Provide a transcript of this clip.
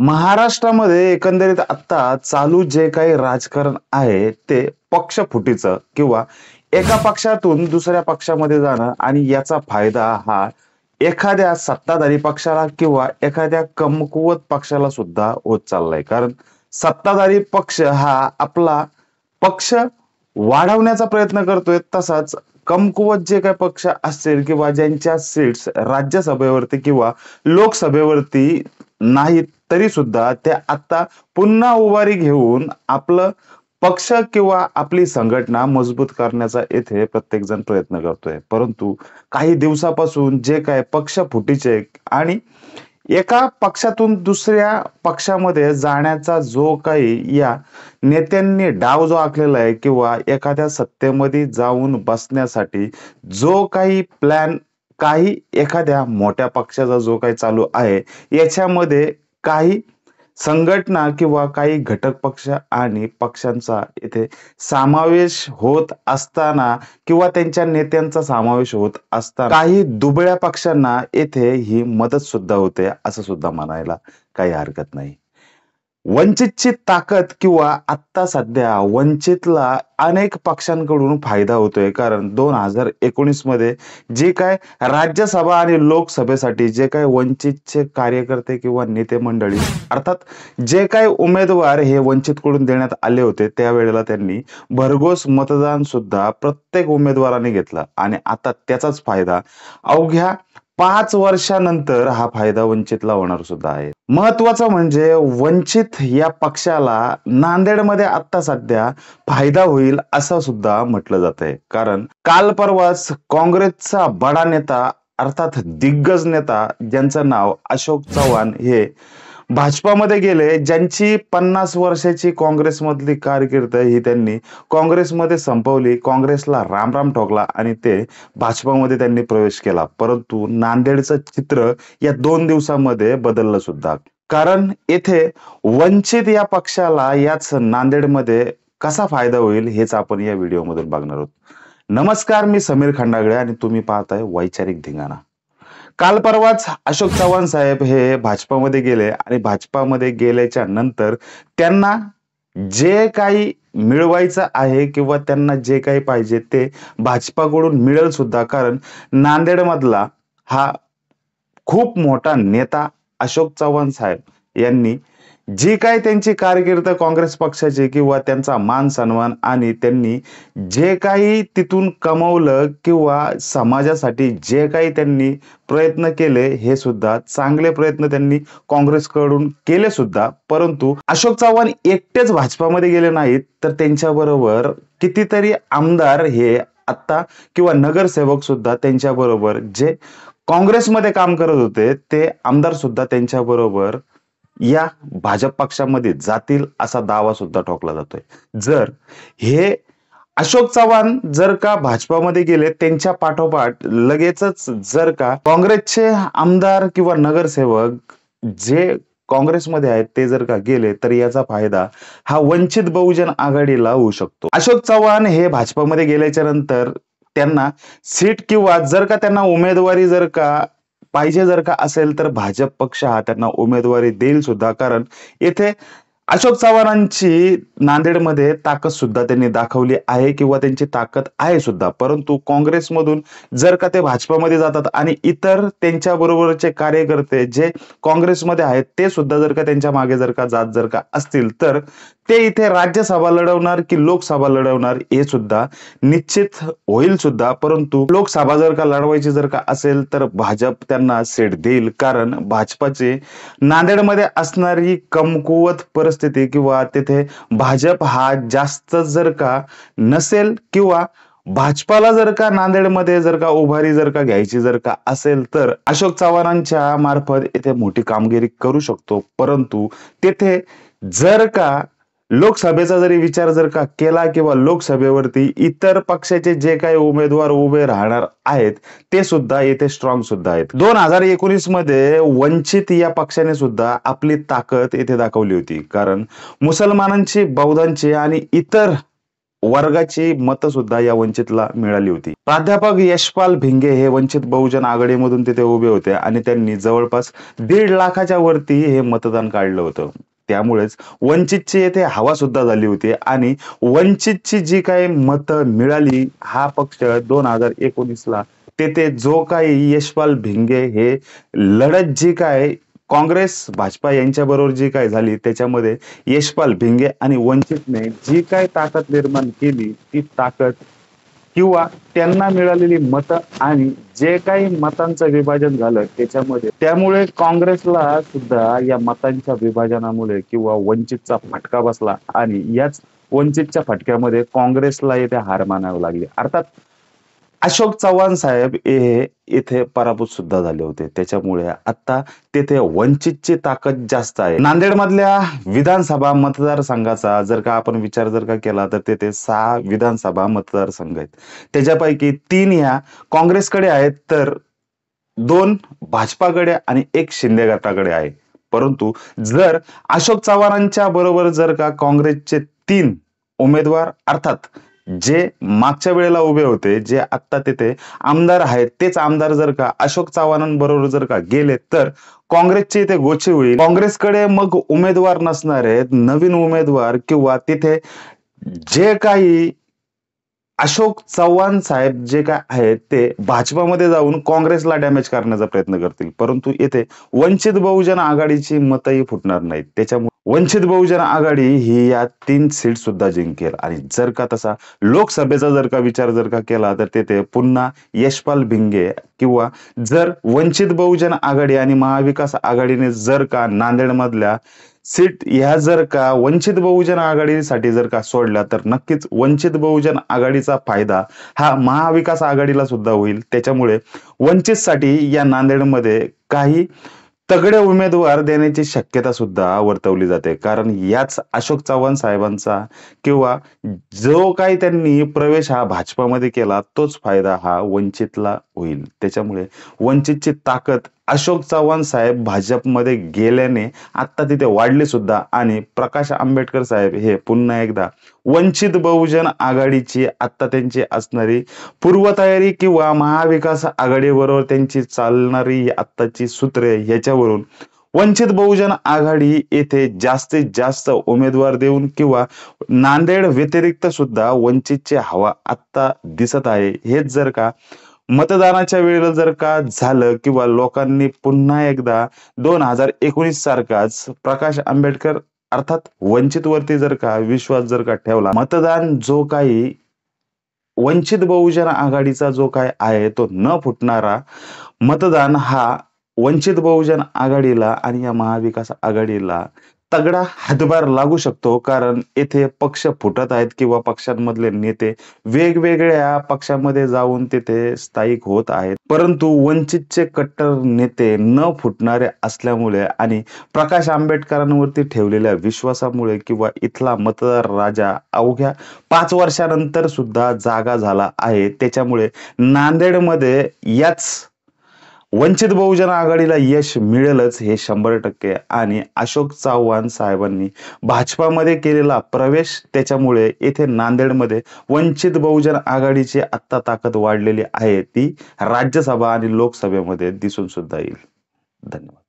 महाराष्ट्रामध्ये एकंदरीत आता चालू जे काही राजकारण आहे ते पक्षफुटीचं किंवा एका पक्षातून दुसऱ्या पक्षामध्ये जाणं आणि याचा फायदा हा एखाद्या सत्ताधारी पक्षाला किंवा एखाद्या कमकुवत पक्षाला सुद्धा होत चाललाय. कारण सत्ताधारी पक्ष हा आपला पक्ष वाढवण्याचा प्रयत्न करतोय, तसाच कमकुवत जे काही पक्ष असतील किंवा ज्यांच्या सीट्स राज्यसभेवरती किंवा लोकसभेवरती नाहीत तरी सुद्धा ते आता पुन्हा उभारी घेऊन आपलं पक्ष किंवा आपली संघटना मजबूत करण्याचा येथे प्रत्येक जण प्रयत्न करतोय. परंतु काही दिवसापासून जे काय पक्ष फुटीचे आणि एका पक्षातून दुसऱ्या पक्षामध्ये जाण्याचा जो काही या नेत्यांनी डाव जो आखलेला आहे किंवा एखाद्या सत्तेमध्ये जाऊन बसण्यासाठी जो काही प्लॅन काही एखाद्या मोठ्या पक्षाचा जो काही चालू आहे, याच्यामध्ये काही संघटना किंवा काही घटक पक्ष आणि पक्षांचा इथे समावेश होत असताना किंवा त्यांच्या नेत्यांचा समावेश होत असताना काही दुबळ्या पक्षांना येथे ही मदत सुद्धा होते असं सुद्धा म्हणायला काही हरकत नाही. वंचितची ताकद किंवा आत्ता सध्या वंचितला अनेक पक्षांकडून फायदा होतोय. कारण 2019 मध्ये जे काय राज्यसभा आणि लोकसभेसाठी जे काय वंचितचे कार्यकर्ते किंवा नेते मंडळी अर्थात जे काय उमेदवार हे वंचितकडून देण्यात आले होते, त्यावेळेला त्यांनी भरघोस मतदान सुद्धा प्रत्येक उमेदवाराने घेतलं आणि आता त्याचाच फायदा अवघ्या 5 वर्षानंतर हा फायदा वंचितला होणार सुद्धा आहे. महत्वाचं म्हणजे वंचित या पक्षाला नांदेडमध्ये आता सध्या फायदा होईल असं सुद्धा म्हटलं जात आहे. कारण काल परवाच काँग्रेसचा बडा नेता अर्थात दिग्गज नेता ज्यांचं नाव अशोक चव्हाण हे भाजपामध्ये गेले, ज्यांची 50 वर्षाची काँग्रेसमधली कारकीर्द ही त्यांनी काँग्रेसमध्ये संपवली, काँग्रेसला राम राम ठोकला आणि ते भाजपामध्ये त्यांनी प्रवेश केला. परंतु नांदेडचं चित्र या 2 दिवसामध्ये बदललं सुद्धा. कारण येथे वंचित या पक्षाला याच नांदेडमध्ये कसा फायदा होईल हेच आपण या व्हिडिओमधून बघणार आहोत. नमस्कार, मी समीर खंडागळे आणि तुम्ही पाहताय वैचारिक धिंगाणा. काल परवाच अशोक चव्हाण साहेब हे भाजपामध्ये गेले आणि भाजपामध्ये गेल्याच्या नंतर त्यांना जे काही मिळवायचं आहे किंवा त्यांना जे काही पाहिजे ते भाजपाकडून मिळेल सुद्धा. कारण नांदेडमधला हा खूप मोठा नेता अशोक चव्हाण साहेब यांनी जी काय त्यांची कारकीर्द काँग्रेस पक्षाची किंवा त्यांचा मान सन्मान आणि त्यांनी जे काही तिथून कमवलं किंवा समाजासाठी जे काही त्यांनी प्रयत्न केले, हे सुद्धा चांगले प्रयत्न त्यांनी काँग्रेसकडून केले सुद्धा. परंतु अशोक चव्हाण एकटेच भाजपामध्ये गेले नाहीत, तर त्यांच्याबरोबर कितीतरी आमदार हे आता किंवा नगरसेवक सुद्धा त्यांच्याबरोबर जे काँग्रेसमध्ये काम करत होते ते आमदार सुद्धा त्यांच्याबरोबर या भाजप पक्षामध्ये जातील असा दावा सुद्धा ठोकला जातोय. जर हे अशोक चव्हाण जर का भाजपामध्ये गेले, त्यांच्या पाठोपाठ लगेचच जर का काँग्रेसचे आमदार किंवा नगरसेवक जे काँग्रेसमध्ये आहेत ते जर का गेले, तर याचा फायदा हा वंचित बहुजन आघाडीला होऊ शकतो. अशोक चव्हाण हे भाजपामध्ये गेल्याच्या नंतर त्यांना सीट किंवा जर का त्यांना उमेदवारी जर का पाहिजे जर का असेल तर भाजप पक्ष हा त्यांना उमेदवारी देईल सुद्धा. कारण येथे अशोक चव्हाणांची नांदेडमध्ये ताकद सुद्धा त्यांनी दाखवली आहे किंवा त्यांची ताकद आहे सुद्धा. परंतु काँग्रेसमधून जर का ते भाजपामध्ये जातात आणि इतर त्यांच्या बरोबरचे कार्यकर्ते जे काँग्रेसमध्ये आहेत ते सुद्धा जर का त्यांच्या मागे जर का जात जर का असतील, तर ते इथे राज्यसभा लढवणार की लोकसभा लढवणार हे सुद्धा निश्चित होईल सुद्धा. परंतु लोकसभा जर का लढवायची जर का असेल तर भाजप त्यांना सीट देईल. कारण भाजपाचे नांदेडमध्ये असणारी कमकुवत परिस्थिती किंवा तिथे भाजप हा जास्त जर का नसेल किंवा भाजपाला जर का नांदेडमध्ये जर का उभारी जर का घ्यायची जर का असेल तर अशोक चव्हाणांच्या मार्फत इथे मोठी कामगिरी करू शकतो. परंतु तिथे जर का लोकसभेचा जरी विचार जर का केला किंवा लोकसभेवरती इतर पक्षाचे जे काही उमेदवार उभे राहणार आहेत ते सुद्धा येथे स्ट्रॉंग सुद्धा आहेत. 2019 मध्ये वंचित या पक्षाने सुद्धा आपली ताकद येथे दाखवली होती. कारण मुसलमानांची, बौद्धांची आणि इतर वर्गाची मतं सुद्धा या वंचितला मिळाली होती. प्राध्यापक यशपाल भिंगे हे वंचित बहुजन आघाडीमधून तिथे उभे होते आणि त्यांनी जवळपास 1.5 लाखाच्या वरती हे मतदान काढलं होतं. त्यामुळेच वंचितची येथे हवा सुद्धा झाली होती आणि वंचितची जी काही मतं मिळाली, हा पक्ष 2019ला तेथे जो काही यशपाल भिंगे हे लढत जी काय काँग्रेस भाजपा यांच्या बरोबर जी काय झाली, त्याच्यामध्ये यशपाल भिंगे आणि वंचितने जी काय ताकद निर्माण केली, ती ताकद किंवा त्यांना मिळालेली मतं आणि जे काही मतांचं विभाजन झालं त्यामुळे काँग्रेसला सुद्धा या मतांच्या विभाजनामुळे किंवा वंचितचा फटका बसला आणि याच वंचितच्या फटक्यामध्ये काँग्रेसला येथे हार मानावी लागली. अर्थात अशोक चव्हाण साहेब हे इथे पराभूत सुद्धा झाले होते. त्याच्यामुळे आता तेथे वंचितची ताकद जास्त आहे. नांदेड मधल्या विधानसभा मतदारसंघाचा जर का आपण विचार केला तर तेथे 6 विधानसभा मतदारसंघ आहेत. त्याच्यापैकी 3 ह्या काँग्रेसकडे आहेत, तर 2 भाजपाकडे आणि 1 शिंदे गटाकडे आहे. परंतु जर अशोक चव्हाणांच्या बरोबर जर का काँग्रेसचे 3 उमेदवार अर्थात जे मागच्या वेळेला उभे होते, जे आता तिथे आमदार आहेत, तेच आमदार जर का अशोक चव्हाणांबरोबर जर का गेले तर काँग्रेसची इथे गोची होईल. काँग्रेसकडे मग उमेदवार नसणार आहेत, नवीन उमेदवार किंवा तिथे जे काही अशोक चव्हाण साहेब जे काय आहेत ते भाजपामध्ये जाऊन काँग्रेसला डॅमेज करण्याचा प्रयत्न करतील. परंतु येथे वंचित बहुजन आघाडीची मतही फुटणार नाहीत. त्याच्यामुळे वंचित बहुजन आघाडी ही या 3 सीट सुद्धा जिंकेल आणि जर का तसा लोकसभेचा जर का विचार केला तर तेथे पुन्हा यशपाल भिंगे किंवा जर वंचित बहुजन आघाडी आणि महाविकास आघाडीने जर का नांदेड मधल्या सीट ह्या जर का वंचित बहुजन आघाडीसाठी जर का सोडल्या तर नक्कीच वंचित बहुजन आघाडीचा फायदा हा महाविकास आघाडीला सुद्धा होईल. त्याच्यामुळे वंचितसाठी या नांदेडमध्ये काही तगडे उमेदवार देण्याची शक्यता सुद्धा वर्तवली जाते. कारण याच अशोक चव्हाण साहेबांचा किंवा जो काही त्यांनी प्रवेश हा भाजपामध्ये केला तोच फायदा हा वंचितला होईल. त्याच्यामुळे वंचितची ताकद अशोक चव्हाण साहेब भाजपमध्ये गेल्याने आता तिथे वाढली सुद्धा आणि प्रकाश आंबेडकर साहेब हे पुन्हा एकदा वंचित बहुजन आघाडीची आता त्यांची असणारी पूर्वतयारी किंवा महाविकास आघाडीबरोबर त्यांची चालणारी आत्ताची सूत्रे ह्याच्यावरून वंचित बहुजन आघाडी येथे जास्तीत जास्त उमेदवार देऊन किंवा नांदेड व्यतिरिक्त सुद्धा वंचितची हवा आता दिसत आहे. हेच जर का मतदानाच्या वेळेला जर का झालं किंवा लोकांनी पुन्हा एकदा 2019 सारखाच प्रकाश आंबेडकर अर्थात वंचित वरती जर का विश्वास जर का ठेवला, मतदान जो काही वंचित बहुजन आघाडीचा जो काय आहे तो न फुटणारा मतदान हा वंचित बहुजन आघाडीला आणि या महाविकास आघाडीला तगडा हातभार लागू शकतो. कारण येथे पक्ष फुटत आहेत किंवा पक्षांमधले नेते वेगवेगळ्या पक्षामध्ये जाऊन तिथे स्थायिक होत आहेत. परंतु वंचितचे कट्टर नेते न फुटणारे असल्यामुळे आणि प्रकाश आंबेडकरांवरती ठेवलेल्या विश्वासामुळे किंवा इथला मतदार राजा अवघ्या 5 वर्षानंतर सुद्धा जागा झाला आहे. त्याच्यामुळे नांदेडमध्ये याच वंचित बहुजन आघाडीला यश मिळेलच हे 100% आणि अशोक चव्हाण साहेबांनी भाजपामध्ये केलेला प्रवेश त्याच्यामुळे येथे नांदेडमध्ये वंचित बहुजन आघाडीची आत्ता ताकद वाढलेली आहे. ती राज्यसभा आणि लोकसभेमध्ये दिसून सुद्धा येईल. धन्यवाद.